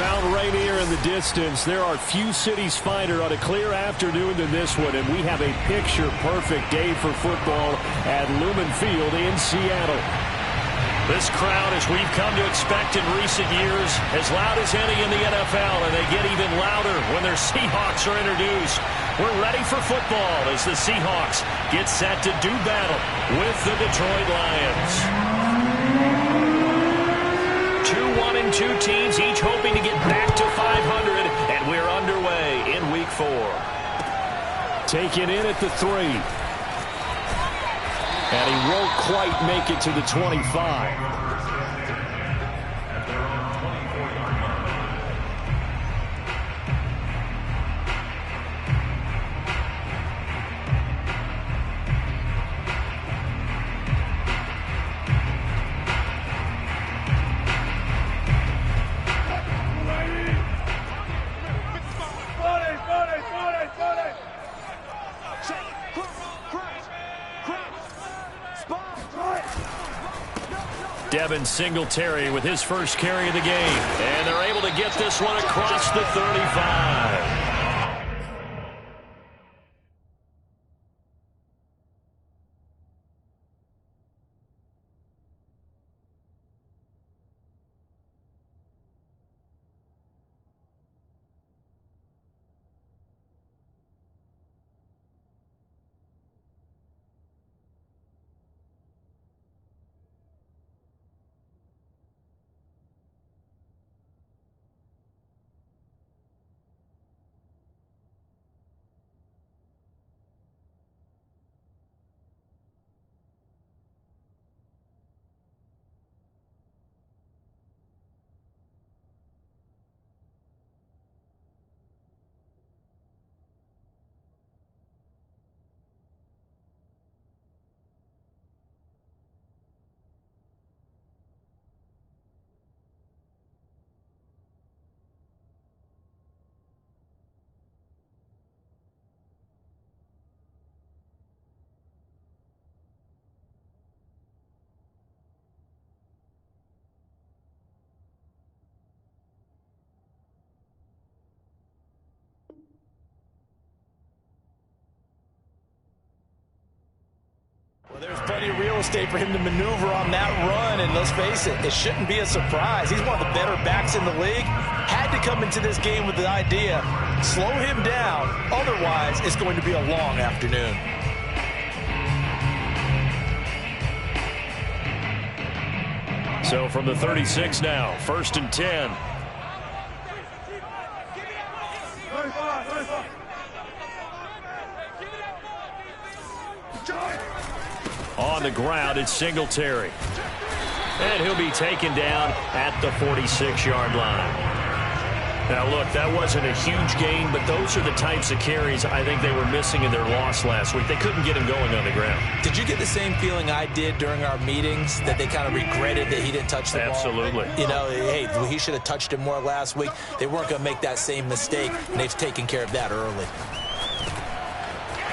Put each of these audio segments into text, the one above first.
Mount Rainier in the distance. There are few cities finer on a clear afternoon than this one, and we have a picture-perfect day for football at Lumen Field in Seattle. This crowd, as we've come to expect in recent years, as loud as any in the NFL, and they get even louder when their Seahawks are introduced. We're ready for football as the Seahawks get set to do battle with the Detroit Lions. 2-1-2 teams, each hoping to get back to 500, and we're underway in Week 4. Taken in at the 3. And he won't quite make it to the 25. Singletary with his first carry of the game. And they're able to get this one across the 35. Well, there's plenty of real estate for him to maneuver on that run, and let's face it, it shouldn't be a surprise. He's one of the better backs in the league. Had to come into this game with the idea, slow him down, otherwise it's going to be a long afternoon. So from the 36 now, 1st and 10. On the ground, it's Singletary. And he'll be taken down at the 46-yard line. Now, look, that wasn't a huge gain, but those are the types of carries I think they were missing in their loss last week. They couldn't get him going on the ground. Did you get the same feeling I did during our meetings, that they kind of regretted that he didn't touch the ball? Absolutely. You know, hey, he should have touched him more last week. They weren't going to make that same mistake, and they've taken care of that early.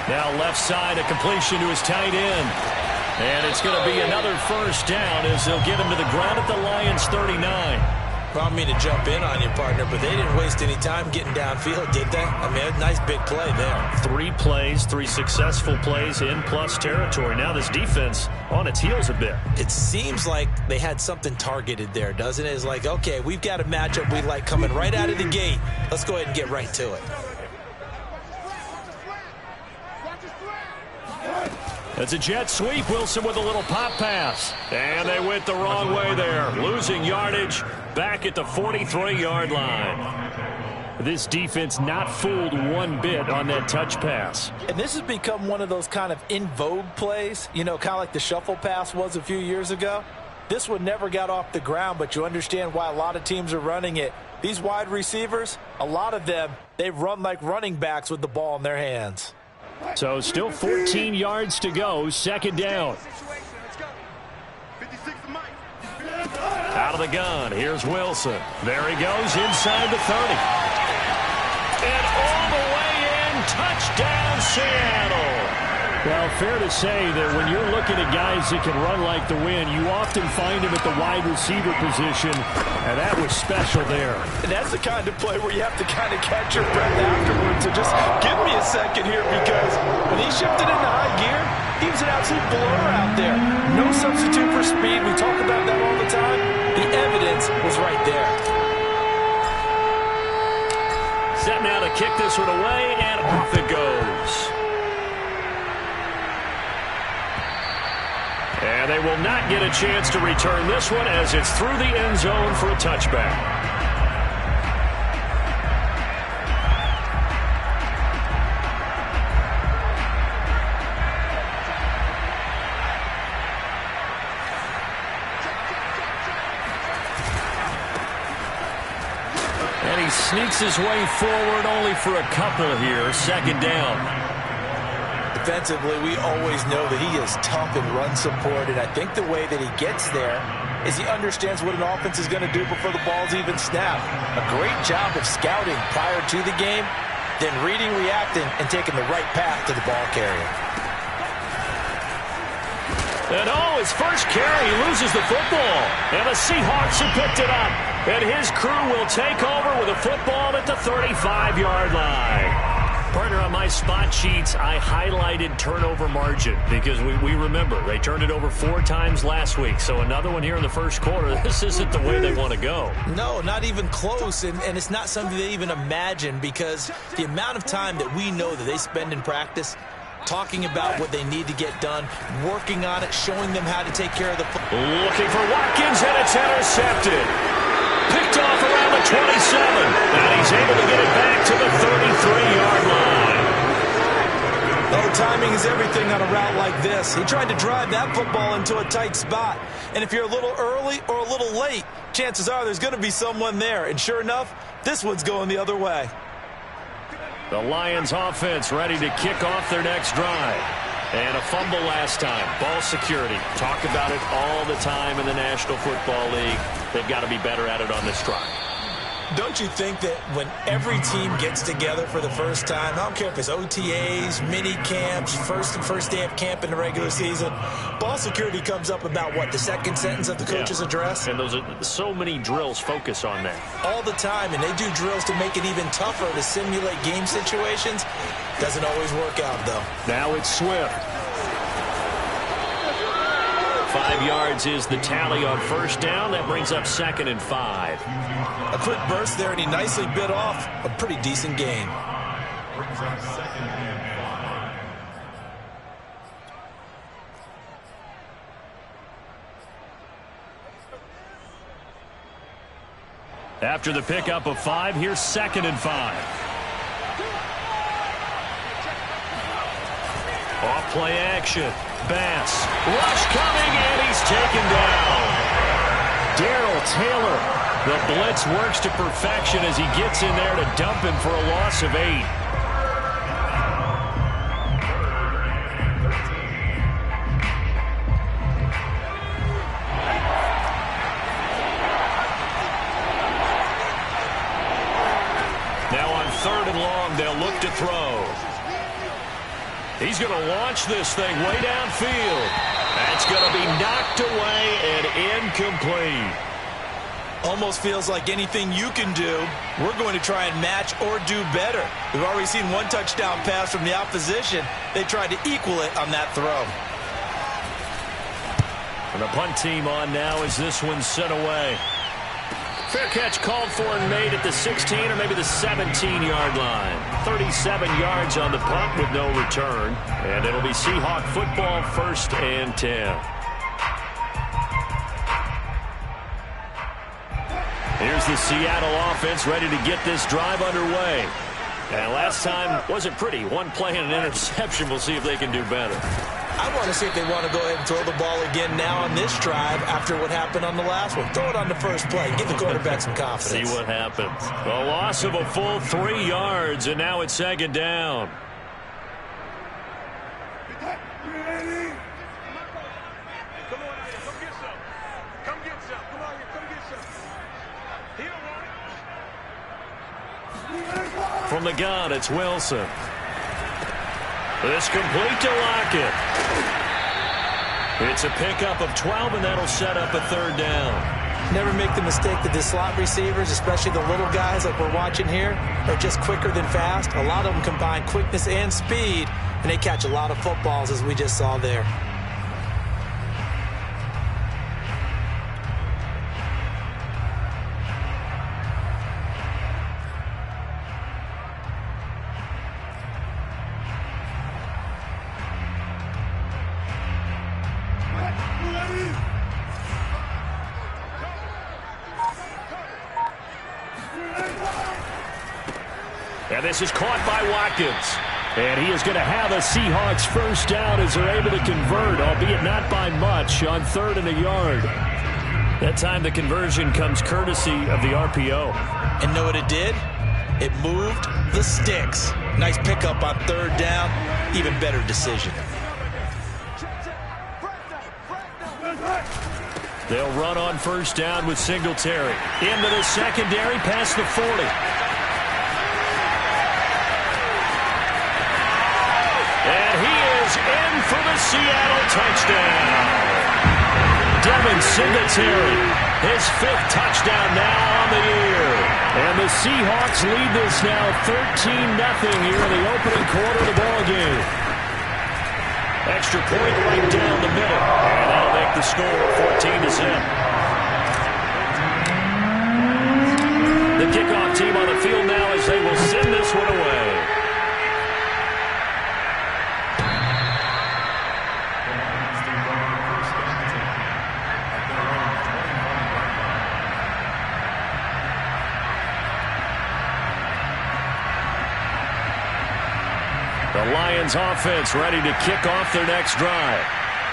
Now left side, a completion to his tight end. And it's going to be another first down as they'll get him to the ground at the Lions' 39. Well, I don't mean to jump in on you, partner, but they didn't waste any time getting downfield, did they? I mean, a nice big play there. 3 plays, 3 successful plays in plus territory. Now this defense on its heels a bit. It seems like they had something targeted there, doesn't it? It's like, okay, we've got a matchup we like coming right out of the gate. Let's go ahead and get right to it. It's a jet sweep. Wilson with a little pop pass. And they went the wrong way there. Losing yardage back at the 43-yard line. This defense not fooled one bit on that touch pass. And this has become one of those kind of in vogue plays, you know, kind of like the shuffle pass was a few years ago. This one never got off the ground, but you understand why a lot of teams are running it. These wide receivers, a lot of them, they run like running backs with the ball in their hands. So still 14 yards to go, 2nd down. Out of the gun, here's Wilson. There he goes inside the 30. And all the way in, touchdown Seattle. Well, fair to say that when you're looking at guys that can run like the wind, you often find them at the wide receiver position, and that was special there. And that's the kind of play where you have to kind of catch your breath afterwards. So just give me a second here, because when he shifted into high gear, he was an absolute blur out there. No substitute for speed. We talk about that all the time. The evidence was right there. Set now to kick this one away, and off it goes. And they will not get a chance to return this one as it's through the end zone for a touchback. And he sneaks his way forward only for a couple here. Second down. Defensively, we always know that he is tough in run support, and I think the way that he gets there is he understands what an offense is going to do before the ball's even snapped. A great job of scouting prior to the game, then reading, reacting, and taking the right path to the ball carrier. And his first carry, he loses the football. And the Seahawks have picked it up. And his crew will take over with a football at the 35-yard line. Partner, on my spot sheets, I highlighted turnover margin because we remember they turned it over 4 times last week. So another one here in the first quarter. This isn't the way they want to go. No, not even close. And it's not something they even imagine, because the amount of time that we know that they spend in practice talking about what they need to get done, working on it, showing them how to take care of the football. Looking for Watkins, and it's intercepted. Picked off around the 27, and he's able to get it back to the 33-yard line. Oh, timing is everything on a route like this. He tried to drive that football into a tight spot. And if you're a little early or a little late, chances are there's going to be someone there. And sure enough, this one's going the other way. The Lions offense ready to kick off their next drive. And a fumble last time. Ball security. Talk about it all the time in the National Football League. They've got to be better at it on this drive. Don't you think that when every team gets together for the first time, I don't care if it's OTAs, mini camps, first day of camp in the regular season, ball security comes up about, what, the second sentence of the coach's address? And those are so many drills focus on that. All the time, and they do drills to make it even tougher to simulate game situations. Doesn't always work out, though. Now it's Swift. 5 yards is the tally on first down. That brings up 2nd and 5. A quick burst there, and he nicely bit off a pretty decent gain. After the pickup of 5, here's 2nd and 5. Off play action. Bass. Rush coming, and he's taken down. Darrell Taylor. The blitz works to perfection as he gets in there to dump him for a loss of 8. Now on 3rd and long, they'll look to throw. He's going to launch this thing way downfield. That's going to be knocked away and incomplete. Almost feels like anything you can do, we're going to try and match or do better. We've already seen one touchdown pass from the opposition. They tried to equal it on that throw. And the punt team on now as this one's sent away. Fair catch called for and made at the 16 or maybe the 17-yard line. 37 yards on the punt with no return. And it'll be Seahawk football, 1st and 10. Here's the Seattle offense ready to get this drive underway. And last time wasn't pretty. One play and an interception. We'll see if they can do better. I want to see if they want to go ahead and throw the ball again now on this drive after what happened on the last one. Throw it on the first play. Give the quarterback some confidence. See what happens. A loss of a full 3 yards, and now it's 2nd down. From the gun, it's Wilson. This complete to Lockett. It's a pickup of 12, and that'll set up a third down. Never make the mistake that the slot receivers, especially the little guys like we're watching here, are just quicker than fast. A lot of them combine quickness and speed, and they catch a lot of footballs, as we just saw there. And this is caught by Watkins. And he is going to have a Seahawks first down as they're able to convert, albeit not by much, on 3rd and a yard. That time the conversion comes courtesy of the RPO. And know what it did? It moved the sticks. Nice pickup on 3rd down. Even better decision. They'll run on first down with Singletary. Into the secondary, past the 40. And he is in for the Seattle touchdown. Devin Singletary, his 5th touchdown now on the year. And the Seahawks lead this now 13-0 here in the opening quarter of the ballgame. Extra point right down the middle. And that'll make the score 14-0. The kickoff team on the field now as they will send this one away. The Lions offense ready to kick off their next drive.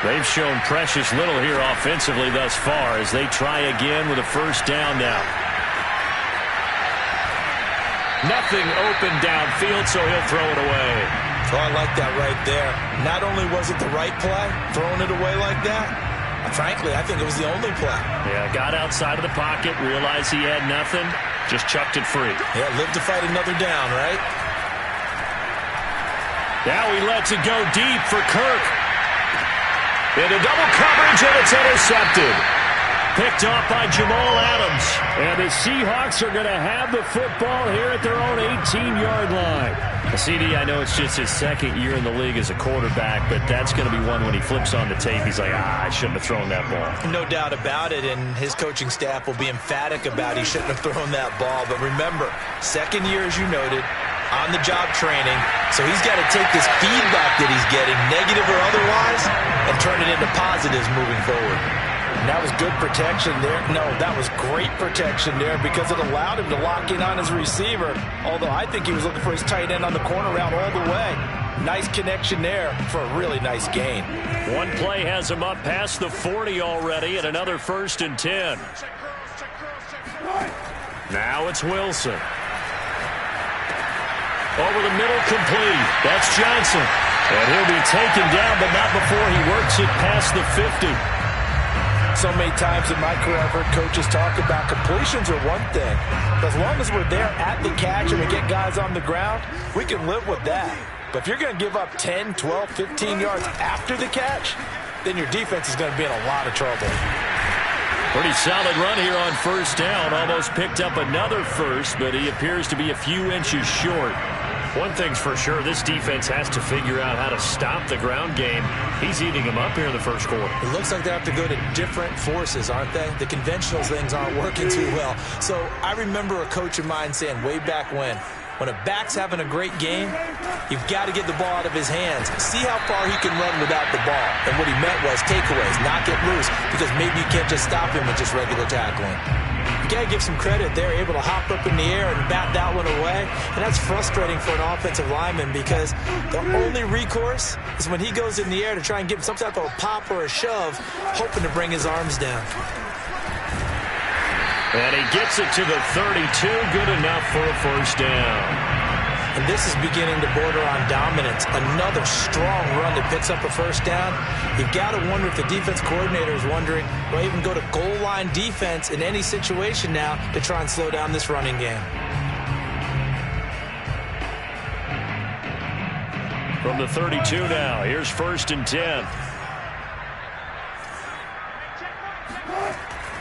They've shown precious little here offensively thus far as they try again with a first down now. Nothing open downfield, so he'll throw it away. Oh, I like that right there. Not only was it the right play, throwing it away like that, frankly, I think it was the only play. Yeah, got outside of the pocket, realized he had nothing, just chucked it free. Yeah, live to fight another down, right? Now he lets it go deep for Kirk. Into double coverage, and it's intercepted. Picked off by Jamal Adams. And the Seahawks are going to have the football here at their own 18-yard line. CD, I know it's just his 2nd year in the league as a quarterback, but that's going to be one when he flips on the tape. He's like, I shouldn't have thrown that ball. No doubt about it, and his coaching staff will be emphatic about he shouldn't have thrown that ball. But remember, 2nd year, as you noted, on-the-job training, so he's got to take this feedback that he's getting, negative or otherwise, and turn it into positives moving forward. And that was good protection there. No, that was great protection there because it allowed him to lock in on his receiver, although I think he was looking for his tight end on the corner route all the way. Nice connection there for a really nice gain. One play has him up past the 40 already, and another 1st and 10. Now it's Wilson. Over the middle, complete. That's Johnson. And he'll be taken down, but not before he works it past the 50. So many times in my career I've heard coaches talk about completions are one thing. But as long as we're there at the catch and we get guys on the ground, we can live with that. But if you're going to give up 10, 12, 15 yards after the catch, then your defense is going to be in a lot of trouble. Pretty solid run here on first down. Almost picked up another first, but he appears to be a few inches short. One thing's for sure, this defense has to figure out how to stop the ground game. He's eating them up here in the first quarter. It looks like they have to go to different forces, aren't they? The conventional things aren't working too well. So I remember a coach of mine saying way back when a back's having a great game, you've got to get the ball out of his hands. See how far he can run without the ball. And what he meant was takeaways, knock it loose, because maybe you can't just stop him with just regular tackling. You got to give some credit. They're able to hop up in the air and bat that one away. And that's frustrating for an offensive lineman because the only recourse is when he goes in the air to try and give some type of a pop or a shove, hoping to bring his arms down. And he gets it to the 32. Good enough for a first down. And this is beginning to border on dominance. Another strong run that picks up a first down. You've got to wonder if the defense coordinator is wondering, will I even go to goal line defense in any situation now to try and slow down this running game? From the 32 now, here's 1st and 10.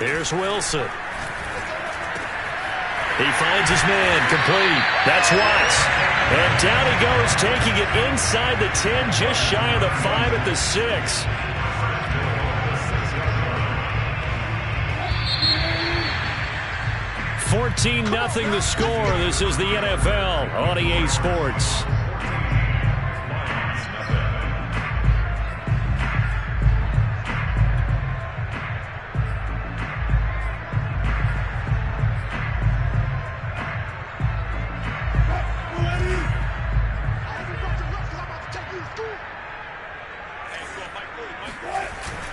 Here's Wilson. He finds his man, complete. That's Watts. And down he goes, taking it inside the 10, just shy of the 5 at the 6. $14-0 the score. This is the NFL on EA Sports.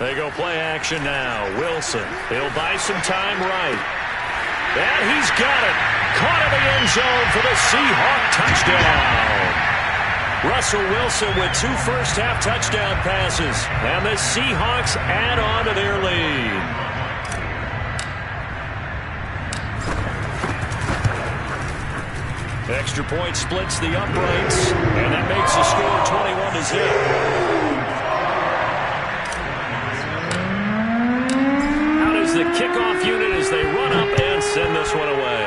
They go play action now. Wilson, he'll buy some time right. And he's got it. Caught in the end zone for the Seahawk touchdown. Russell Wilson with 2 first-half touchdown passes. And the Seahawks add on to their lead. Extra point splits the uprights. And that makes the score 21-0. The kickoff unit as they run up and send this one away.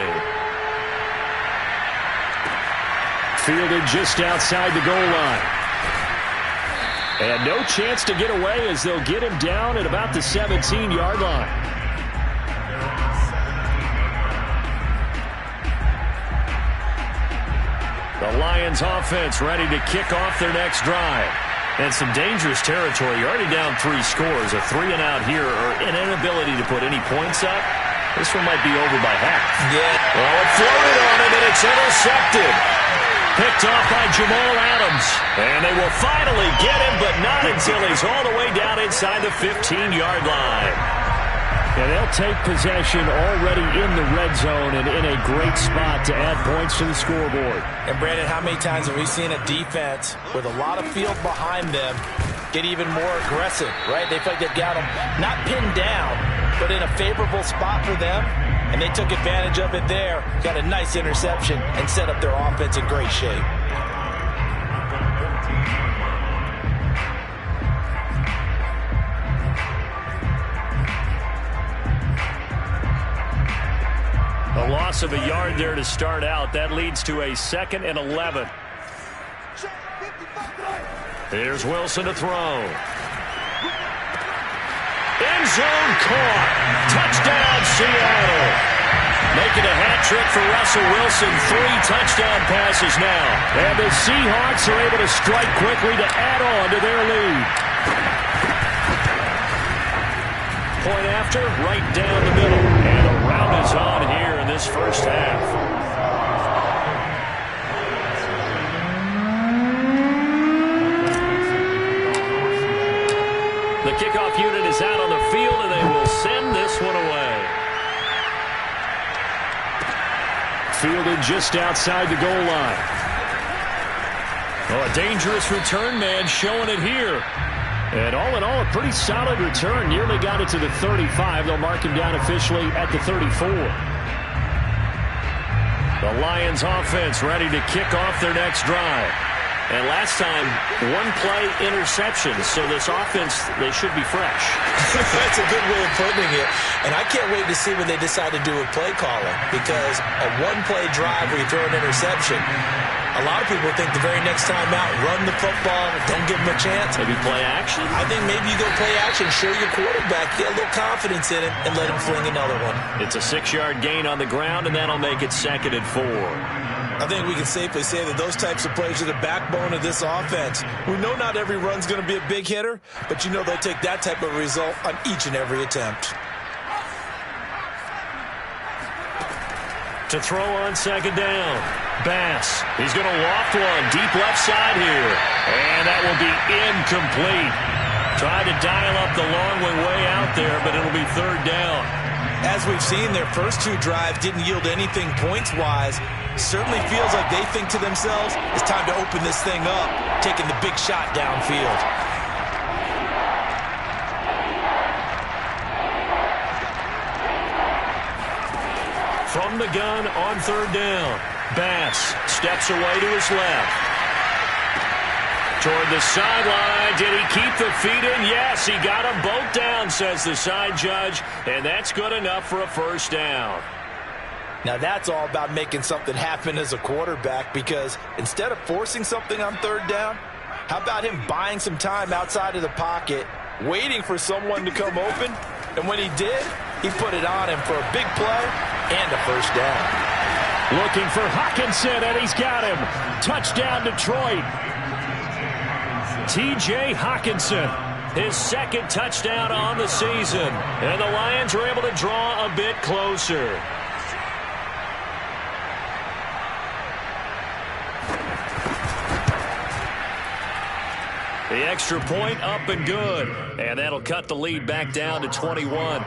Fielded just outside the goal line. And no chance to get away as they'll get him down at about the 17-yard line. The Lions offense ready to kick off their next drive. And some dangerous territory. You're already down 3 scores. A 3-and-out here or an inability to put any points up. This one might be over by half. Yeah. Well, it floated on him, and it's intercepted. Picked off by Jamal Adams. And they will finally get him, but not until he's all the way down inside the 15-yard line. And they'll take possession already in the red zone and in a great spot to add points to the scoreboard. And, Brandon, how many times have we seen a defense with a lot of field behind them get even more aggressive, right? They feel like they've got them not pinned down, but in a favorable spot for them, and they took advantage of it there, got a nice interception, and set up their offense in great shape. A loss of a yard there to start out. That leads to a 2nd and 11. Here's Wilson to throw. End zone caught. Touchdown, Seattle. Making a hat trick for Russell Wilson. 3 touchdown passes now. And the Seahawks are able to strike quickly to add on to their lead. Point after, right down the middle. And a round is on here in this first half. The kickoff unit is out on the field, and they will send this one away. Fielded just outside the goal line. Oh, a dangerous return man showing it here. And all in all, a pretty solid return. Nearly got it to the 35. They'll mark him down officially at the 34. The Lions offense ready to kick off their next drive. And last time, 1-play interception. So this offense, they should be fresh. That's a good way of putting it. And I can't wait to see what they decide to do with play calling. Because a 1-play drive where you throw an interception, a lot of people think the very next time out, run the football, don't give them a chance. Maybe play action? I think maybe you go play action, show your quarterback, get a little confidence in it, and let him fling another one. It's a 6-yard gain on the ground, and that'll make it 2nd and 4. I think we can safely say that those types of plays are the backbone of this offense. We know not every run's going to be a big hitter, but you know they'll take that type of result on each and every attempt. To throw on 2nd down. Bass. He's going to loft one deep left side here. And that will be incomplete. Tried to dial up the long way out there, but it'll be 3rd down. As we've seen, their first 2 drives didn't yield anything points-wise. Certainly feels like they think to themselves, it's time to open this thing up, taking the big shot downfield. From the gun on 3rd down. Bass steps away to his left. Toward the sideline. Did he keep the feet in? Yes, he got them both down, says the side judge. And that's good enough for a first down. Now that's all about making something happen as a quarterback, because instead of forcing something on third down, how about him buying some time outside of the pocket, waiting for someone to come open, and when he did, he put it on him for a big play and a first down. Looking for Hockenson, and he's got him. Touchdown, Detroit. T.J. Hockenson, his second touchdown on the season, and the Lions are able to draw a bit closer. The extra point up and good. And that'll cut the lead back down to 21.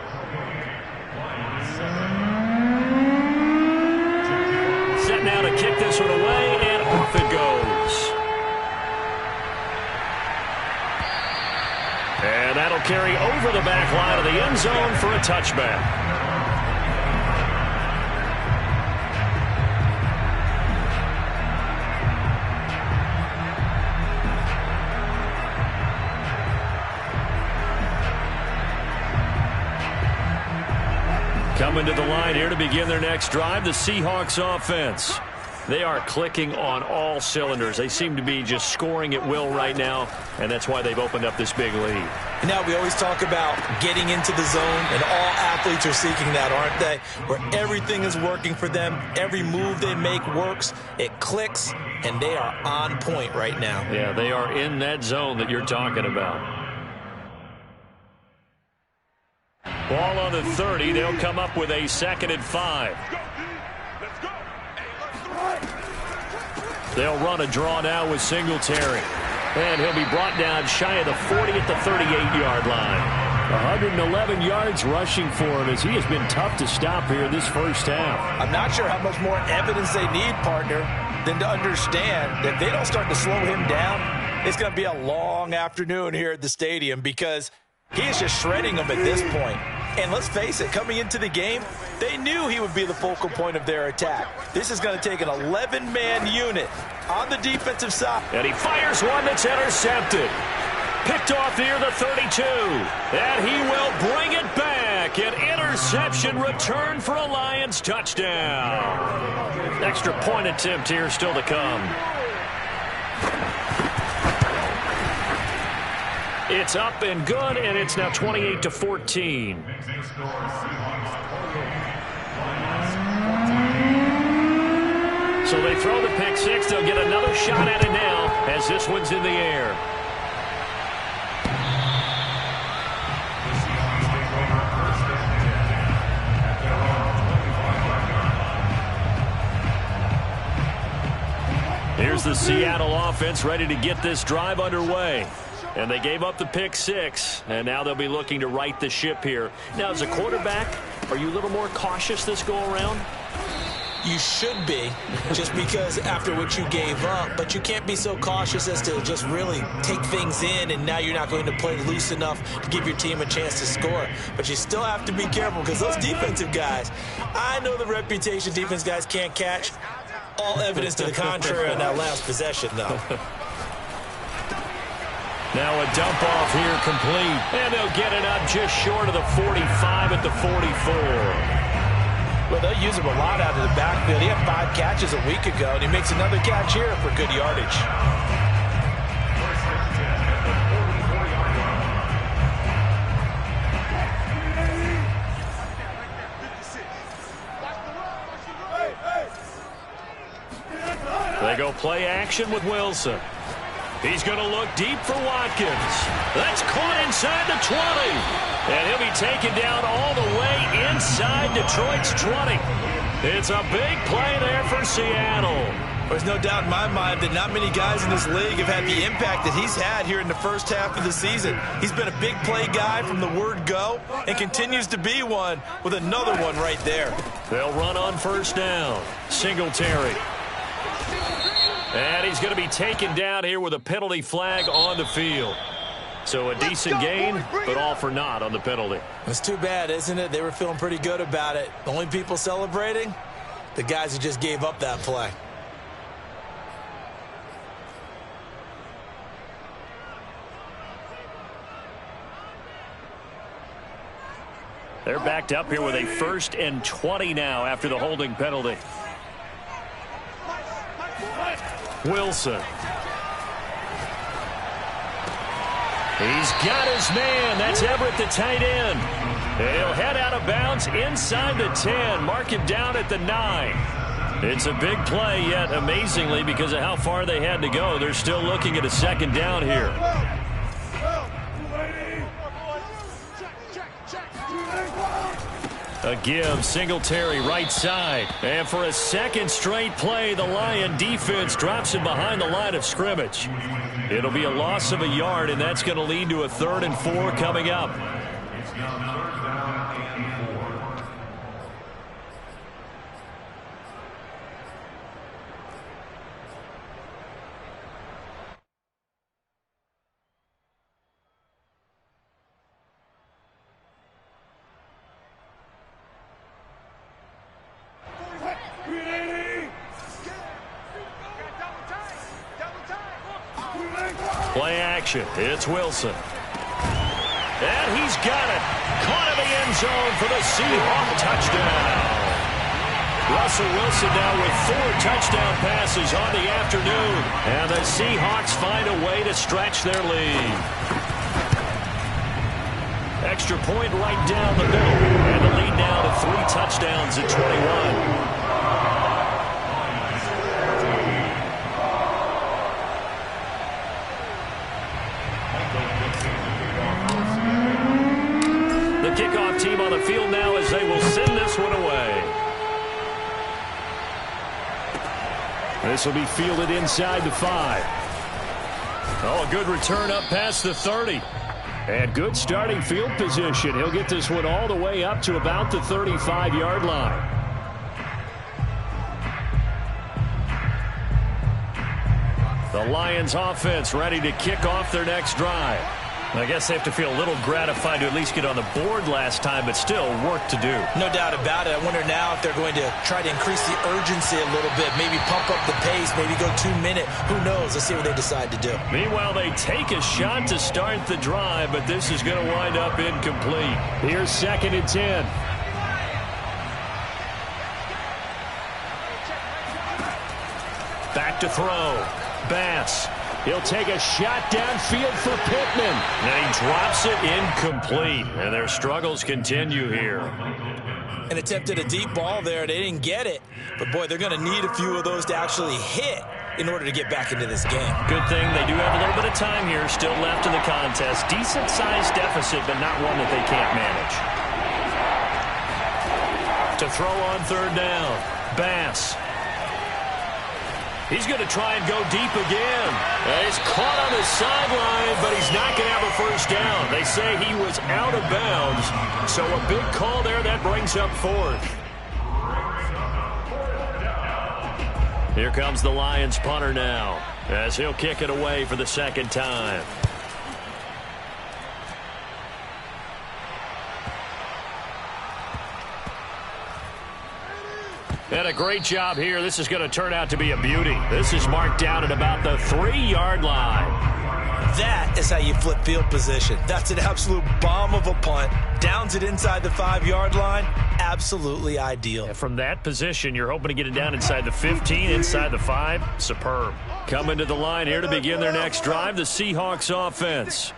Set now to kick this one away, and off it goes. And that'll carry over the back line of the end zone for a touchback. Coming to the line here to begin their next drive, the Seahawks offense. They are clicking on all cylinders. They seem to be just scoring at will right now, and that's why they've opened up this big lead. Now we always talk about getting into the zone, and all athletes are seeking that, aren't they? Where everything is working for them, every move they make works, it clicks, and they are on point right now. Yeah, they are in that zone that you're talking about. Ball on the 30. They'll come up with a 2nd and 5. They'll run a draw now with Singletary. And he'll be brought down shy of the 40 at the 38-yard line. 111 yards rushing for him, as he has been tough to stop here this first half. I'm not sure how much more evidence they need, partner, than to understand that if they don't start to slow him down, it's going to be a long afternoon here at the stadium, because he is just shredding them at this point. And let's face it, coming into the game, they knew he would be the focal point of their attack. This is going to take an 11-man unit on the defensive side. And he fires one that's intercepted. Picked off near the 32. And he will bring it back. An interception return for a Lions touchdown. Extra point attempt here still to come. It's up and good, and it's now 28-14. So they throw the pick six. They'll get another shot at it now as this one's in the air. Here's the Seattle offense ready to get this drive underway. And they gave up the pick six, and now they'll be looking to right the ship here. Now, as a quarterback, are you a little more cautious this go-around? You should be, just because after what you gave up, but you can't be so cautious as to just really take things in, and now you're not going to play loose enough to give your team a chance to score. But you still have to be careful, because those defensive guys, I know the reputation defense guys can't catch. All evidence to the contrary on that last possession, though. Now a dump off here complete. And they'll get it up just short of the 45 at the 44. Well, they'll use him a lot out of the backfield. He had 5 catches a week ago, and he makes another catch here for good yardage. They go play action with Wilson. He's going to look deep for Watkins. That's caught inside the 20. And he'll be taken down all the way inside Detroit's 20. It's a big play there for Seattle. There's no doubt in my mind that not many guys in this league have had the impact that he's had here in the first half of the season. He's been a big play guy from the word go and continues to be one with another one right there. They'll run on first down. Singletary. And he's going to be taken down here with a penalty flag on the field. So a decent gain, but all for naught on the penalty. It's too bad, isn't it? They were feeling pretty good about it. The only people celebrating, the guys who just gave up that play. They're backed up here with a 1st and 20 now after the holding penalty. Wilson. He's got his man. That's Everett, the tight end. And he'll head out of bounds inside the 10. Mark him down at the 9. It's a big play, yet amazingly, because of how far they had to go, they're still looking at a 2nd down here. A give, Singletary right side. And for a 2nd straight play, the Lion defense drops him behind the line of scrimmage. It'll be a loss of a yard, and that's going to lead to a 3rd and 4 coming up. Play action. It's Wilson. And he's got it. Caught in the end zone for the Seahawk touchdown. Russell Wilson now with 4 touchdown passes on the afternoon. And the Seahawks find a way to stretch their lead. Extra point right down the middle. And the lead now to 3 touchdowns at 21. Kickoff team on the field now as they will send this one away. This will be fielded inside the 5. Oh, a good return up past the 30. And good starting field position. He'll get this one all the way up to about the 35-yard line. The Lions offense ready to kick off their next drive. I guess they have to feel a little gratified to at least get on the board last time, but still work to do. No doubt about it. I wonder now if they're going to try to increase the urgency a little bit, maybe pump up the pace, maybe go 2-minute. Who knows? Let's see what they decide to do. Meanwhile, they take a shot to start the drive, but this is going to wind up incomplete. Here's 2nd and 10. Back to throw. Bass. He'll take a shot downfield for Pittman. And he drops it incomplete. And their struggles continue here. And attempted a deep ball there. They didn't get it. But, boy, they're going to need a few of those to actually hit in order to get back into this game. Good thing they do have a little bit of time here still left in the contest. Decent-sized deficit, but not one that they can't manage. To throw on 3rd down. Bass. He's going to try and go deep again. And he's caught on the sideline, but he's not going to have a 1st down. They say he was out of bounds. So a big call there that brings up 4th. Here comes the Lions punter now as he'll kick it away for the 2nd time. And a great job here. This is going to turn out to be a beauty. This is marked down at about the 3-yard line. That is how you flip field position. That's an absolute bomb of a punt. Downs it inside the 5-yard line. Absolutely ideal. And from that position, you're hoping to get it down inside the 15, inside the 5. Superb. Coming to the line here to begin their next drive, the Seahawks offense.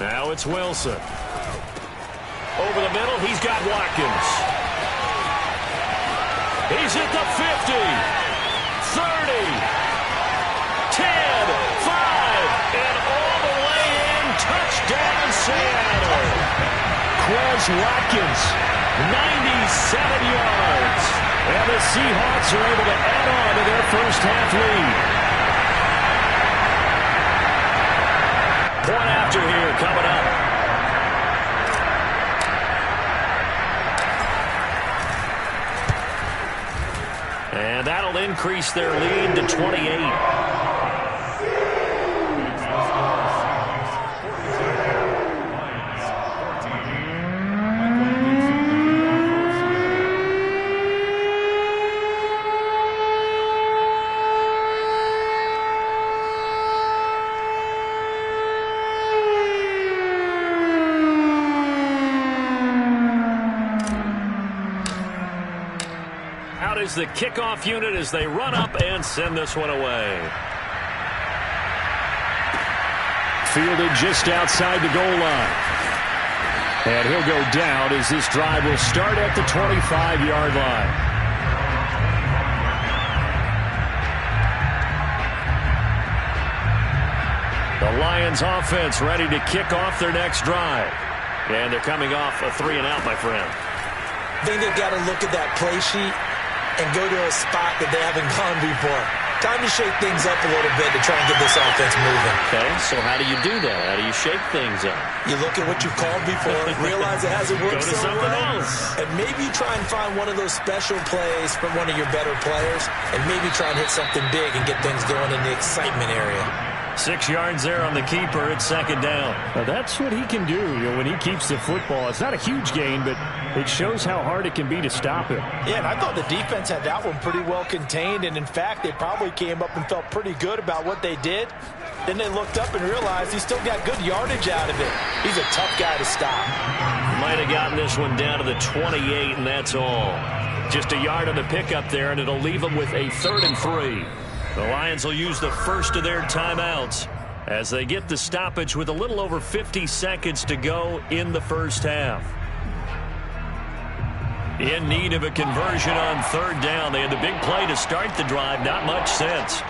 Now it's Wilson. Over the middle, he's got Watkins. He's at the 50, 30, 10, 5, and all the way in. Touchdown, Seattle. Quez Watkins, 97 yards. And the Seahawks are able to add on to their first half lead. Point after here coming up. And that'll increase their lead to 28. is the kickoff unit as they run up and send this one away. Fielded just outside the goal line. And he'll go down as this drive will start at the 25-yard line. The Lions offense ready to kick off their next drive. And they're coming off a 3-and-out, my friend. I think they've got to look at that play sheet and go to a spot that they haven't gone before. Time to shake things up a little bit to try and get this offense moving. Okay, so how do you do that? How do you shake things up? You look at what you've called before, realize it hasn't worked so well, else. and maybe you try and find one of those special plays from one of your better players, and maybe try and hit something big and get things going in the excitement area. 6 yards there on the keeper. It's second down. Now that's what he can do, when he keeps the football. It's not a huge gain, but it shows how hard it can be to stop him. Yeah, and I thought the defense had that one pretty well contained, and in fact, they probably came up and felt pretty good about what they did. Then they looked up and realized he still got good yardage out of it. He's a tough guy to stop. Might have gotten this one down to the 28, and that's all. Just a yard on the pickup there, and it'll leave them with a 3rd and 3. The Lions will use the first of their timeouts as they get the stoppage with a little over 50 seconds to go in the first half. In need of a conversion on 3rd down. They had the big play to start the drive. Not much sense.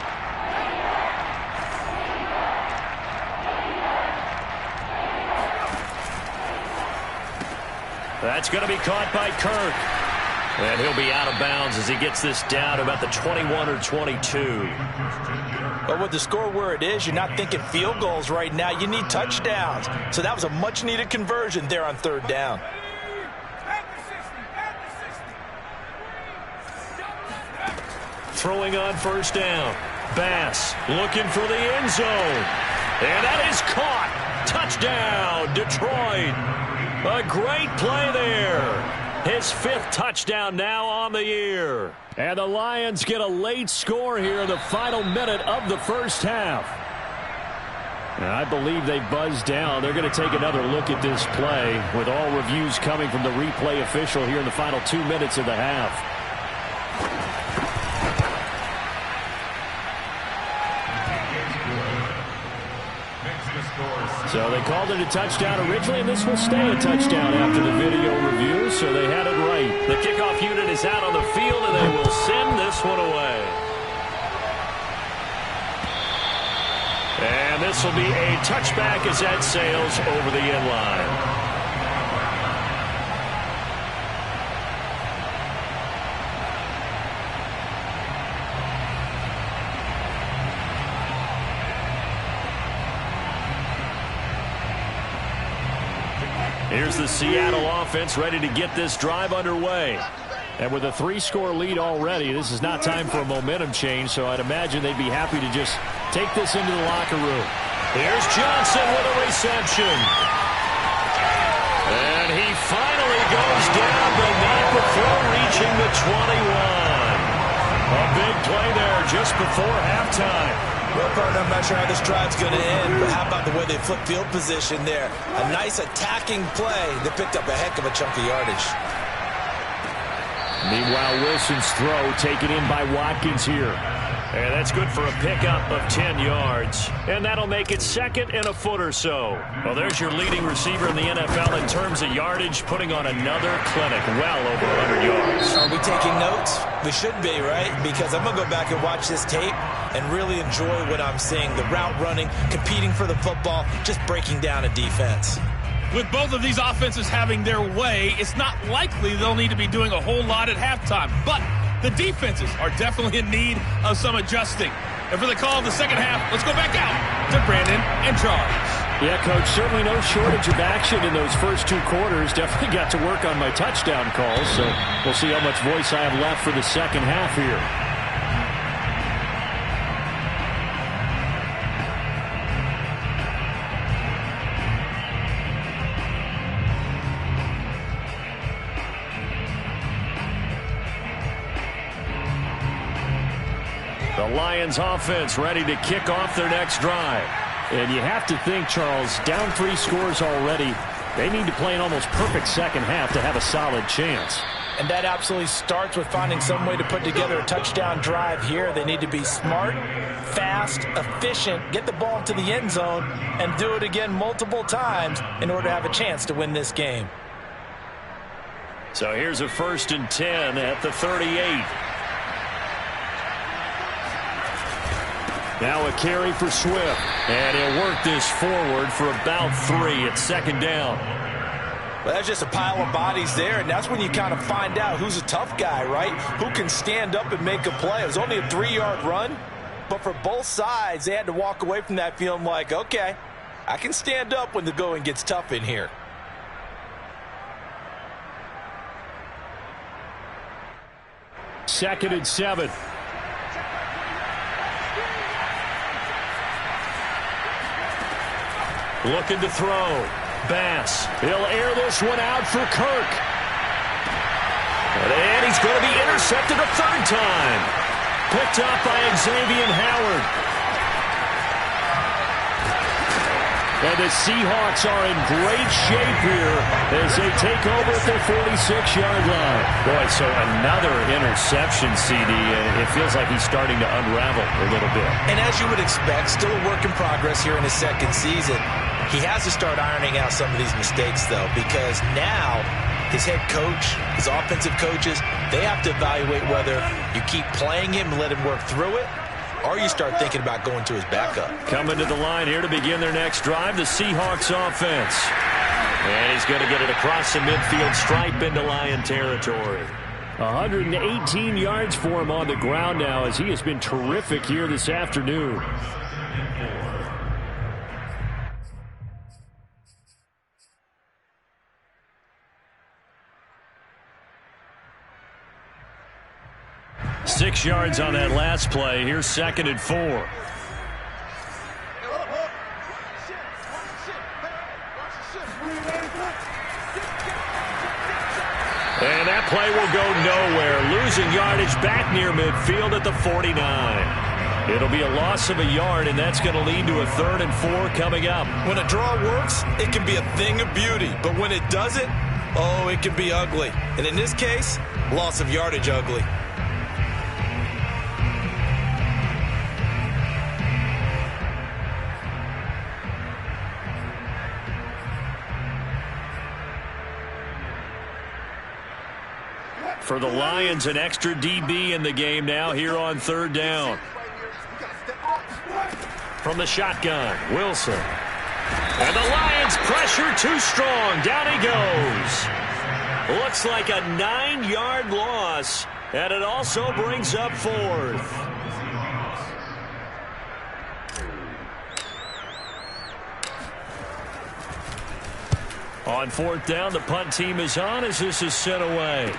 That's going to be caught by Kirk. And he'll be out of bounds as he gets this down about the 21 or 22. But with the score where it is, you're not thinking field goals right now. You need touchdowns. So that was a much-needed conversion there on 3rd down. Throwing on 1st down. Bass looking for the end zone. And that is caught. Touchdown, Detroit. A great play there. His 5th touchdown now on the year. And the Lions get a late score here in the final minute of the first half. And I believe they buzzed down. They're going to take another look at this play with all reviews coming from the replay official here in the final 2 minutes of the half. So they called it a touchdown originally, and this will stay a touchdown after the video review, so they had it right. The kickoff unit is out on the field, and they will send this one away. And this will be a touchback as that sails over the end line. Here's the Seattle offense ready to get this drive underway. And with a 3-score lead already, this is not time for a momentum change, so I'd imagine they'd be happy to just take this into the locker room. Here's Johnson with a reception. And he finally goes down, but not before reaching the 21. A big play there just before halftime. Well, partner, I'm not sure how this drive's going to end, but how about the way they flip field position there? A nice attacking play that picked up a heck of a chunk of yardage. Meanwhile, Wilson's throw taken in by Watkins here. And that's good for a pickup of 10 yards. And that'll make it 2nd and a foot or so. Well, there's your leading receiver in the NFL in terms of yardage, putting on another clinic, well over 100 yards. Are we taking notes? We should be, right? Because I'm going to go back and watch this tape and really enjoy what I'm seeing. The route running, competing for the football, just breaking down a defense. With both of these offenses having their way, it's not likely they'll need to be doing a whole lot at halftime. But the defenses are definitely in need of some adjusting. And for the call of the second half, let's go back out to Brandon and Charles. Yeah, Coach, certainly no shortage of action in those first 2 quarters. Definitely got to work on my touchdown calls, so we'll see how much voice I have left for the second half here. The Lions offense ready to kick off their next drive. And you have to think, Charles, down 3 scores already. They need to play an almost perfect second half to have a solid chance. And that absolutely starts with finding some way to put together a touchdown drive here. They need to be smart, fast, efficient, get the ball to the end zone, and do it again multiple times in order to have a chance to win this game. So here's a 1st and 10 at the 38. Now a carry for Swift. And he'll work this forward for about 3 at 2nd down. Well, that's just a pile of bodies there, and that's when you kind of find out who's a tough guy, right? Who can stand up and make a play. It was only a 3-yard run, but for both sides, they had to walk away from that feeling like, okay, I can stand up when the going gets tough in here. Second and 7. Looking to throw. Bass. He'll air this one out for Kirk. And he's going to be intercepted a 3rd time. Picked up by Xavier Howard. And the Seahawks are in great shape here as they take over at their 46-yard line. Boy, so another interception, CD. It feels like he's starting to unravel a little bit. And as you would expect, still a work in progress here in his 2nd season. He has to start ironing out some of these mistakes, though, because now his head coach, his offensive coaches, they have to evaluate whether you keep playing him and let him work through it, or you start thinking about going to his backup. Coming to the line here to begin their next drive, the Seahawks offense. And he's going to get it across the midfield stripe into Lion territory. 118 yards for him on the ground now as he has been terrific here this afternoon. Six yards on that last play. Here's 2nd and 4. And that play will go nowhere. Losing yardage back near midfield at the 49. It'll be a loss of a yard, and that's going to lead to a 3rd and 4 coming up. When a draw works, it can be a thing of beauty. But when it doesn't, oh, it can be ugly. And in this case, loss of yardage ugly. For the Lions, an extra DB in the game now here on 3rd down. From the shotgun, Wilson. And the Lions pressure too strong. Down he goes. Looks like a 9-yard loss, and it also brings up 4th. On 4th down, the punt team is on as this is sent away.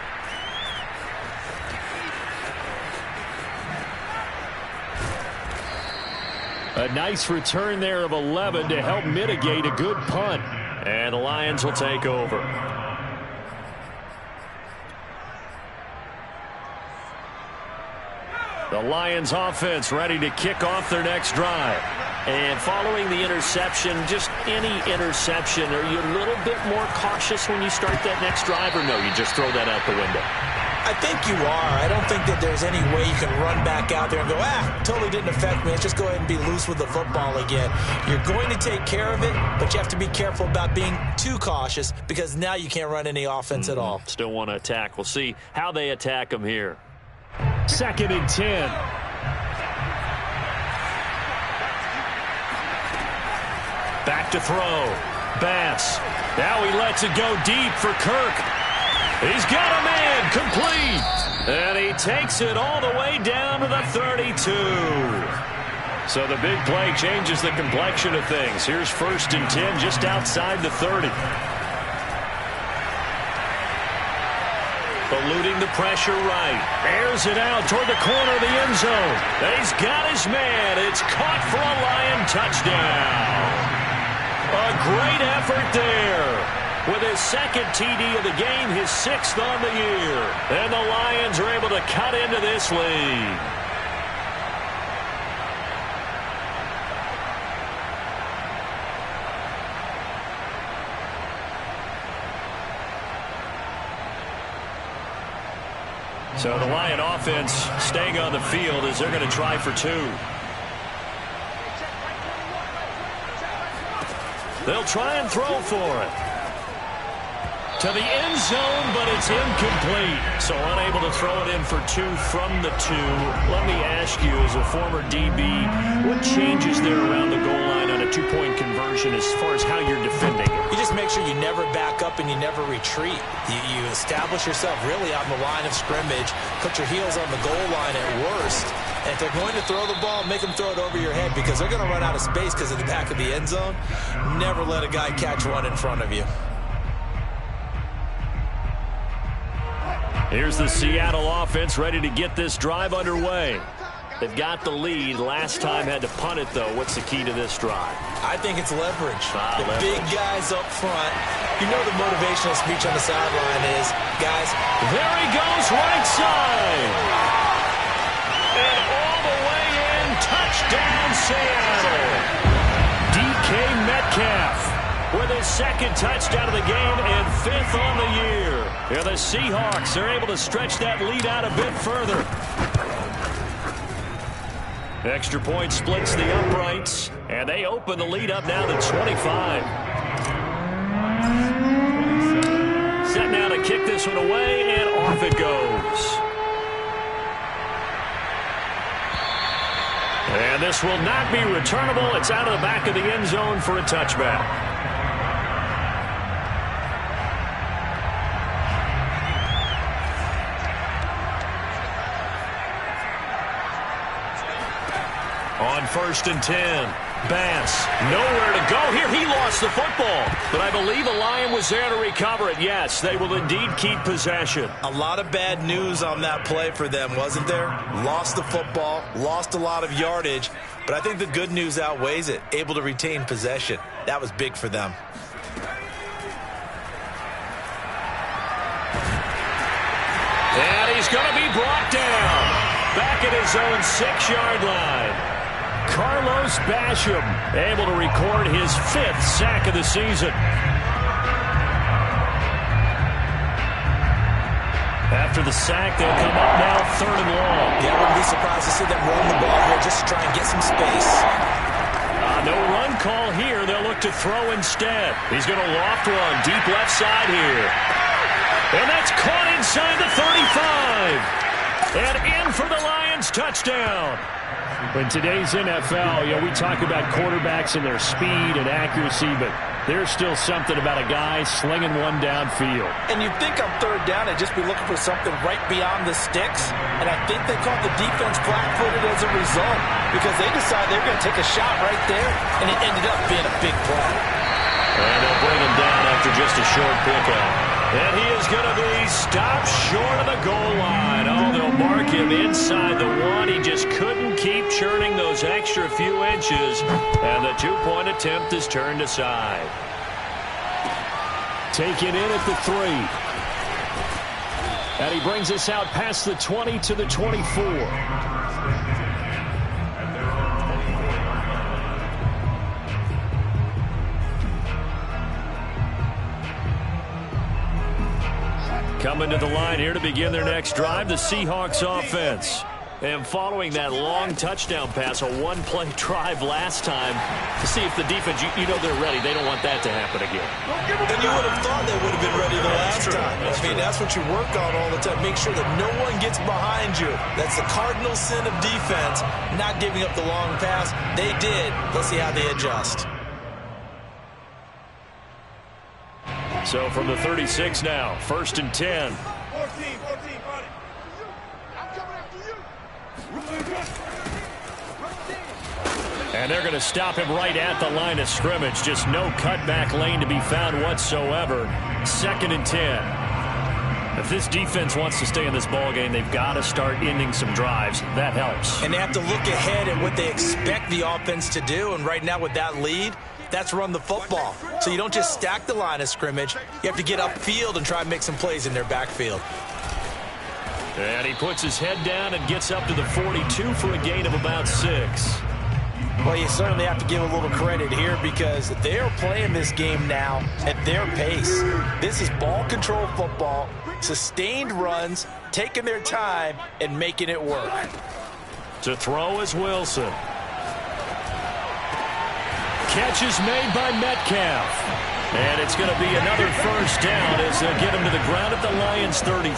A nice return there of 11 to help mitigate a good punt. And the Lions will take over. The Lions offense ready to kick off their next drive. And following the interception, just any interception, are you a little bit more cautious when you start that next drive, or no, you just throw that out the window? I think you are. I don't think that there's any way you can run back out there and go, totally didn't affect me. Let's just go ahead and be loose with the football again. You're going to take care of it, but you have to be careful about being too cautious because now you can't run any offense at all. Still want to attack. We'll see how they attack them here. 2nd and 10. Back to throw. Bass. Now he lets it go deep for Kirk. He's got a man complete. And he takes it all the way down to the 32. So the big play changes the complexion of things. Here's 1st and 10 just outside the 30. Eluding the pressure right. Airs it out toward the corner of the end zone. And he's got his man. It's caught for a Lion touchdown. A great effort there. With his 2nd TD of the game, his 6th on the year. And the Lions are able to cut into this lead. So the Lion offense staying on the field as they're going to try for 2. They'll try and throw for it. To the end zone, but it's incomplete. So unable to throw it in for 2 from the 2. Let me ask you, as a former DB, what changes there around the goal line on a 2-point conversion as far as how you're defending it? You just make sure you never back up and you never retreat. You establish yourself really on the line of scrimmage, put your heels on the goal line at worst. And if they're going to throw the ball, make them throw it over your head because they're going to run out of space because of the back of the end zone. Never let a guy catch one in front of you. Here's the Seattle offense ready to get this drive underway. They've got the lead. Last time had to punt it, though. What's the key to this drive? I think it's leverage. Big guys up front. You know the motivational speech on the sideline is, guys, there he goes, right side. And all the way in, touchdown Seattle. DK Metcalf with his 2nd touchdown of the game and 5th on the year. Yeah, the Seahawks are able to stretch that lead out a bit further. Extra point splits the uprights, and they open the lead up now to 25. Set now to kick this one away, and off it goes. And this will not be returnable. It's out of the back of the end zone for a touchback. On 1st and 10, Bass, nowhere to go here. He lost the football, but I believe a Lion was there to recover it. Yes, they will indeed keep possession. A lot of bad news on that play for them, wasn't there? Lost the football, lost a lot of yardage, but I think the good news outweighs it. Able to retain possession. That was big for them. And he's going to be brought down back at his own 6-yard line. Carlos Basham able to record his 5th sack of the season. After the sack, they'll come up now 3rd and long. Yeah, I wouldn't be surprised to see them run the ball here just to try and get some space. No run call here. They'll look to throw instead. He's going to loft one deep left side here. And that's caught inside the 35. And in for the Lions touchdown. In today's NFL, we talk about quarterbacks and their speed and accuracy, but there's still something about a guy slinging one downfield. And you'd think on 3rd down they'd just be looking for something right beyond the sticks, and I think they caught the defense flat-footed as a result because they decided they were going to take a shot right there, and it ended up being a big play. And they'll bring him down after just a short pickup. And he is going to be stopped short of the goal line. Oh, they'll mark him inside the 1. He just couldn't keep churning those extra few inches. And the 2-point attempt is turned aside. Taken in at the 3. And he brings us out past the 20 to the 24. Coming to the line here to begin their next drive, the Seahawks offense. And following that long touchdown pass, a 1-play drive last time, to see if the defense, you know they're ready. They don't want that to happen again. And you would have thought they would have been ready the last time. I mean, that's what you work on all the time. Make sure that no one gets behind you. That's the cardinal sin of defense, not giving up the long pass. They did. Let's see how they adjust. So from the 36 now, 1st and 10. 14, buddy. I'm coming after you. And they're going to stop him right at the line of scrimmage. Just no cutback lane to be found whatsoever. 2nd and 10. If this defense wants to stay in this ballgame, they've got to start ending some drives. That helps. And they have to look ahead at what they expect the offense to do. And right now with that lead, that's run the football. So you don't just stack the line of scrimmage. You have to get upfield and try and make some plays in their backfield. And he puts his head down and gets up to the 42 for a gain of about 6. Well, you certainly have to give a little credit here because they're playing this game now at their pace. This is ball control football, sustained runs, taking their time and making it work. To throw is Wilson. Catch is made by Metcalf. And it's going to be another first down as they get him to the ground at the Lions' 33.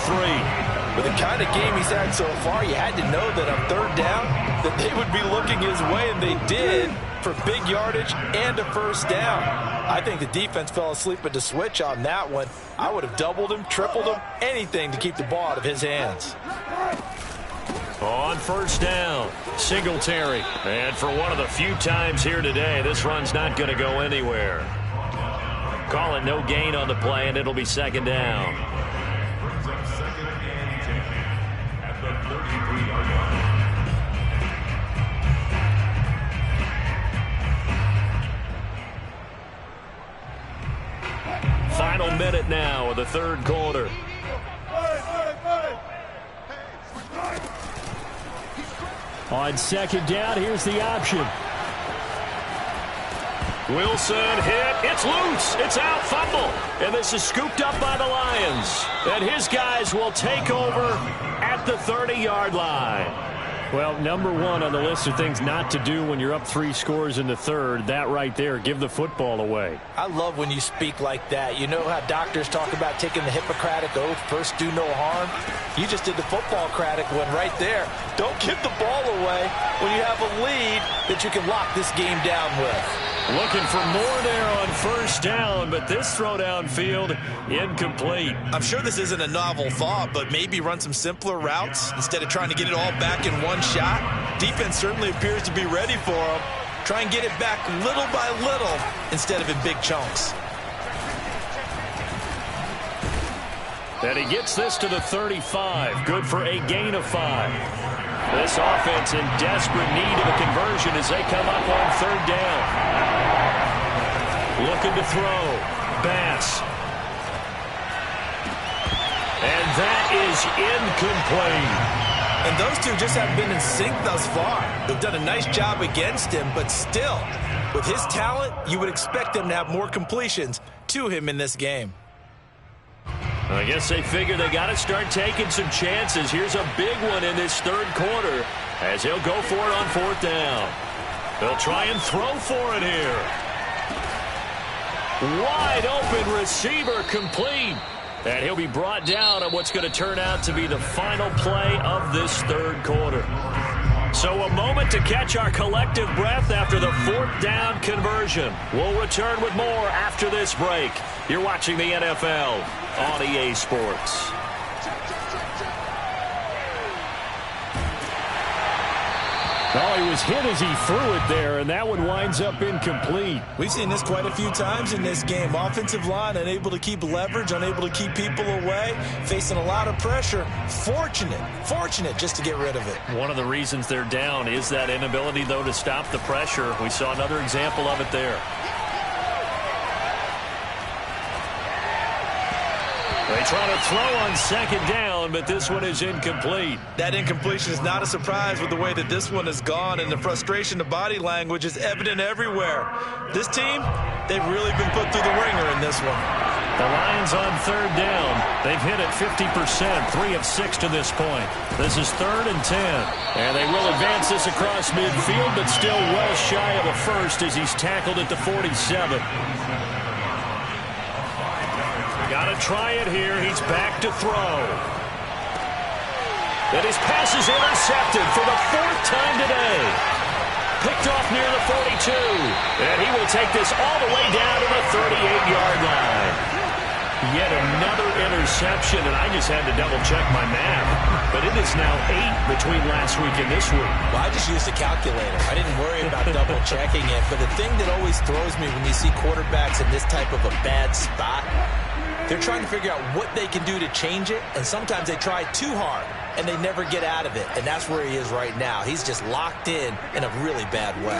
With the kind of game he's had so far, you had to know that on third down that they would be looking his way, and they did for big yardage and a first down. I think the defense fell asleep at the switch on that one. I would have doubled him, tripled him, anything to keep the ball out of his hands. On first down, Singletary. And for one of the few times here today, this run's not going to go anywhere. Call it no gain on the play, and it'll be second down. Final minute now of the third quarter. On second down, here's the option. Wilson hit. It's loose. It's out. Fumble. And this is scooped up by the Lions. And his guys will take over at the 30-yard line. Well, number one on the list of things not to do when you're up 3 scores in the third, that right there, give the football away. I love when you speak like that. You know how doctors talk about taking the Hippocratic Oath, first do no harm? You just did the football-cratic one right there. Don't give the ball away when you have a lead that you can lock this game down with. Looking for more there on first down, but this throw downfield incomplete. I'm sure this isn't a novel thought, but maybe run some simpler routes instead of trying to get it all back in one shot. Defense certainly appears to be ready for him. Try and get it back little by little instead of in big chunks. And he gets this to the 35. Good for a gain of 5. This offense in desperate need of a conversion as they come up on third down. Looking to throw. Bass. And that is incomplete. And those two just haven't been in sync thus far. They've done a nice job against him, but still, with his talent, you would expect them to have more completions to him in this game. I guess they figure they got to start taking some chances. Here's a big one in this third quarter as he'll go for it on fourth down. They'll try and throw for it here. Wide open receiver complete. And he'll be brought down on what's going to turn out to be the final play of this third quarter. So a moment to catch our collective breath after the fourth down conversion. We'll return with more after this break. You're watching the NFL on EA Sports. Oh, he was hit as he threw it there, and that one winds up incomplete. We've seen this quite a few times in this game. Offensive line unable to keep leverage, unable to keep people away, facing a lot of pressure. Fortunate just to get rid of it. One of the reasons they're down is that inability, though, to stop the pressure. We saw another example of it there. They try to throw on second down, but this one is incomplete. That incompletion is not a surprise with the way that this one has gone, and the frustration, the body language is evident everywhere. This team, they've really been put through the ringer in this one. The Lions on third down. They've hit it 50%, 3 of 6 to this point. This is 3rd and 10. And they will advance this across midfield, but still well shy of a first as he's tackled at the 47. Got to try it here. He's back to throw. And his pass is intercepted for the 4th time today. Picked off near the 42. And he will take this all the way down to the 38-yard line. Yet another interception, and I just had to double-check my math. But it is now 8 between last week and this week. Well, I just used a calculator. I didn't worry about double-checking it. But the thing that always throws me when you see quarterbacks in this type of a bad spot, they're trying to figure out what they can do to change it, and sometimes they try too hard, and they never get out of it. And that's where he is right now. He's just locked in a really bad way.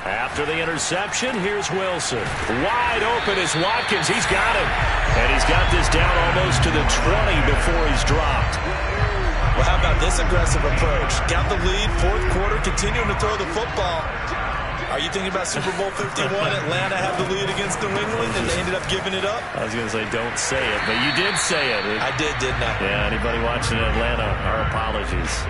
After the interception, here's Wilson. Wide open is Watkins. He's got him. And he's got this down almost to the 20 before he's dropped. Well, how about this aggressive approach? Got the lead, 4th quarter, continuing to throw the football. Are you thinking about Super Bowl 51? Atlanta had the lead against New England, and they ended up giving it up? I was going to say, don't say it, but you did say it. I did, didn't I? Yeah, anybody watching in Atlanta, our apologies.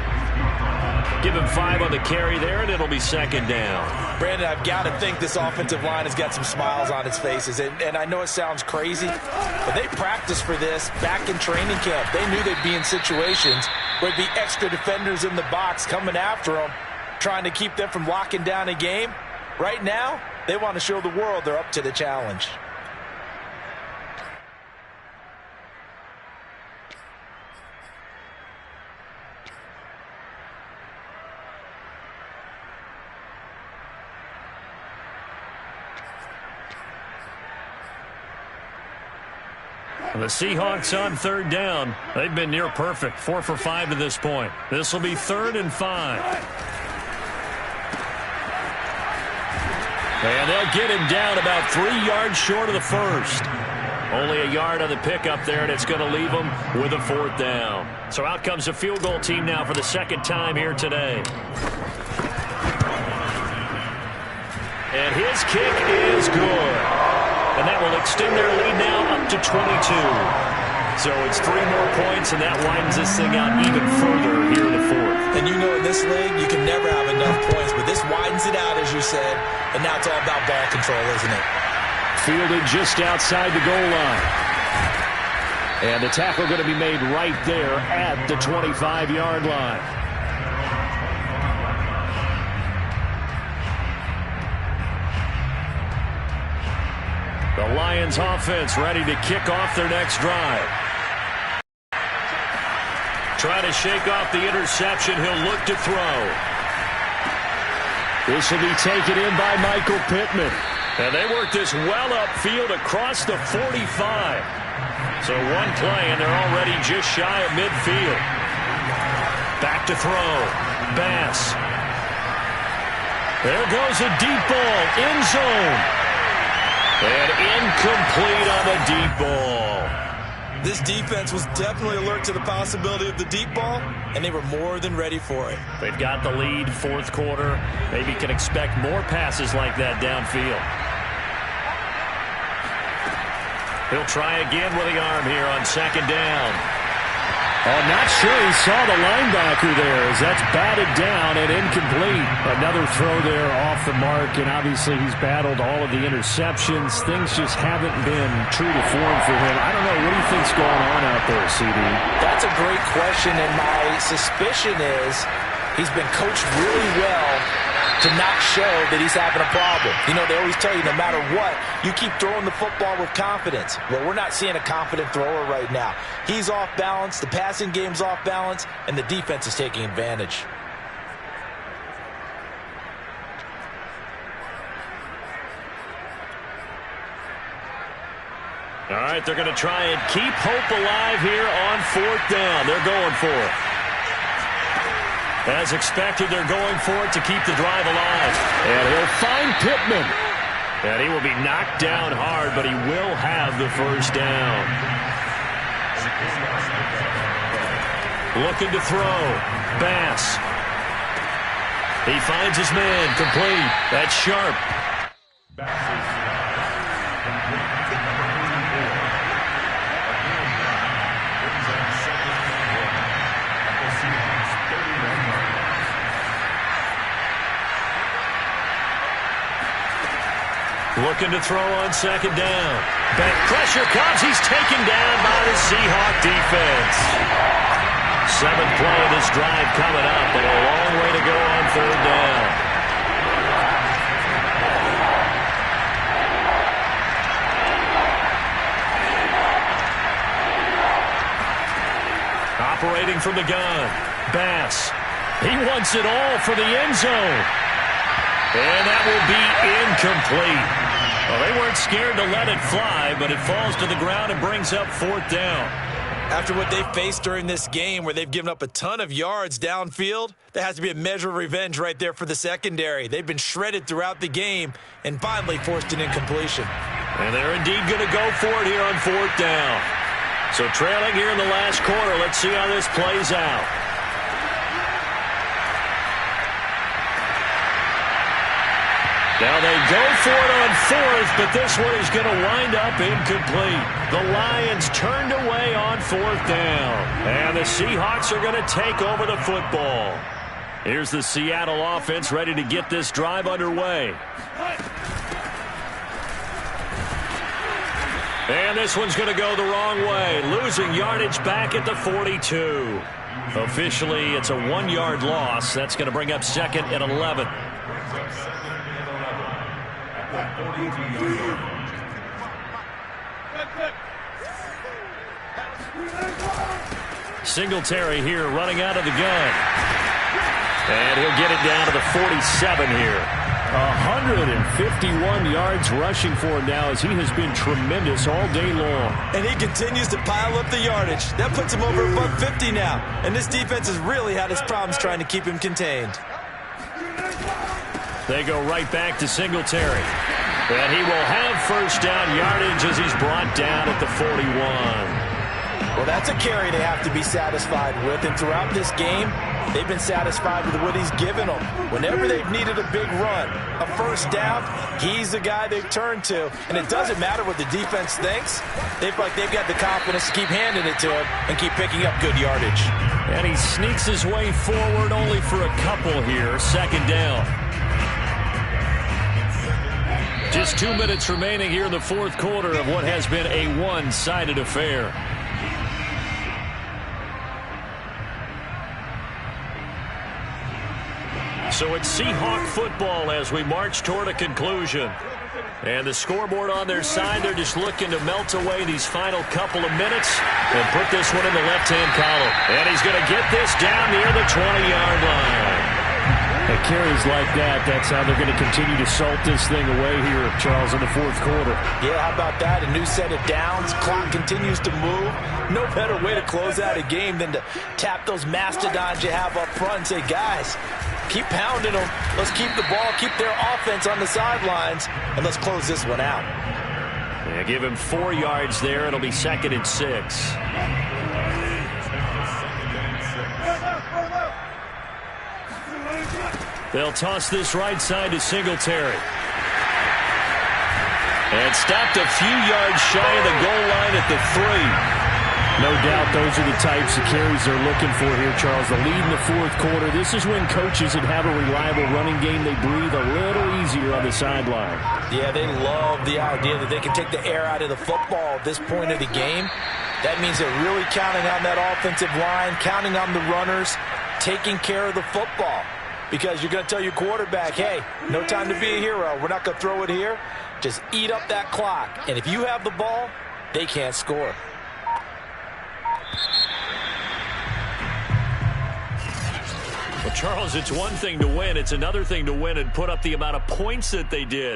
Give him 5 on the carry there, and it'll be second down. Brandon, I've got to think this offensive line has got some smiles on its faces. And I know it sounds crazy, but they practiced for this back in training camp. They knew they'd be in situations where there'd be extra defenders in the box coming after them, trying to keep them from locking down a game. Right now, they want to show the world they're up to the challenge. The Seahawks on third down. They've been near perfect, 4 for 5 to this point. This will be 3rd and 5. And they'll get him down about 3 yards short of the first. Only a yard on the pickup there, and it's going to leave them with a 4th down. So out comes the field goal team now for the second time here today. And his kick is good. And that will extend their lead now up to 22. So it's 3 more points, and that widens this thing out even further here in the 4th. And you know in this league, you can never have enough points, but this widens it out, as you said, and now it's all about ball control, isn't it? Fielded just outside the goal line. And the tackle going to be made right there at the 25-yard line. The Lions offense ready to kick off their next drive. Trying to shake off the interception. He'll look to throw. This will be taken in by Michael Pittman. And they work this well upfield across the 45. So one play, and they're already just shy of midfield. Back to throw. Bass. There goes a deep ball. End zone. And incomplete on the deep ball. This defense was definitely alert to the possibility of the deep ball, and they were more than ready for it. They've got the lead, 4th quarter. Maybe can expect more passes like that downfield. He'll try again with the arm here on 2nd down. Oh, not sure he saw the linebacker there as that's batted down and incomplete. Another throw there off the mark, and obviously he's battled all of the interceptions. Things just haven't been true to form for him. I don't know. What do you think's going on out there, CD? That's a great question, and my suspicion is he's been coached really well to not show that he's having a problem. You know, they always tell you no matter what, you keep throwing the football with confidence. Well, we're not seeing a confident thrower right now. He's off balance, the passing game's off balance, and the defense is taking advantage. All right, they're going to try and keep hope alive here on 4th down. They're going for it. As expected, they're going for it to keep the drive alive. And he'll find Pittman. And he will be knocked down hard, but he will have the 1st down. Looking to throw. Bass. He finds his man. Complete. That's Sharp. Looking to throw on 2nd down. Back pressure comes. He's taken down by the Seahawk defense. 7th play of this drive coming up, but a long way to go on 3rd down. Operating from the gun. Bass. He wants it all for the end zone. And that will be incomplete. Well, they weren't scared to let it fly, but it falls to the ground and brings up 4th down. After what they've faced during this game where they've given up a ton of yards downfield, there has to be a measure of revenge right there for the secondary. They've been shredded throughout the game and finally forced an incompletion. And they're indeed going to go for it here on 4th down. So trailing here in the last quarter, let's see how this plays out. Now they go for it on fourth, but this one is going to wind up incomplete. The Lions turned away on fourth down. And the Seahawks are going to take over the football. Here's the Seattle offense ready to get this drive underway. And this one's going to go the wrong way. Losing yardage back at the 42. Officially, it's a 1-yard loss. That's going to bring up second and 11. Singletary here running out of the gun. And he'll get it down to the 47 here. 151 yards rushing for him now as he has been tremendous all day long. And he continues to pile up the yardage. That puts him over $150 now. And this defense has really had its problems trying to keep him contained. They go right back to Singletary. And he will have first down yardage as he's brought down at the 41. Well, that's a carry they have to be satisfied with. And throughout this game, they've been satisfied with what he's given them. Whenever they've needed a big run, a first down, he's the guy they've turned to. And it doesn't matter what the defense thinks. They feel like they've got the confidence to keep handing it to him and keep picking up good yardage. And he sneaks his way forward only for a couple here. Second down. Just 2 minutes remaining here in the fourth quarter of what has been a one-sided affair. So it's Seahawk football as we march toward a conclusion. And the scoreboard on their side, they're just looking to melt away these final couple of minutes and put this one in the left-hand column. And he's going to get this down near the 20-yard line. At carries like that, that's how they're going to continue to salt this thing away here, Charles, in the fourth quarter. Yeah, how about that? A new set of downs. Clock continues to move. No better way to close out a game than to tap those mastodons you have up front and say, guys, keep pounding them. Let's keep the ball, keep their offense on the sidelines, and let's close this one out. Yeah, give him 4 yards there. It'll be second and 6. They'll toss this right side to Singletary. And stopped a few yards shy of the goal line at the 3. No doubt those are the types of carries they're looking for here, Charles. The lead in the fourth quarter. This is when coaches that have a reliable running game, they breathe a little easier on the sideline. Yeah, they love the idea that they can take the air out of the football at this point of the game. That means they're really counting on that offensive line, counting on the runners, taking care of the football. Because you're going to tell your quarterback, hey, no time to be a hero. We're not going to throw it here. Just eat up that clock. And if you have the ball, they can't score. Well, Charles, it's one thing to win. It's another thing to win and put up the amount of points that they did.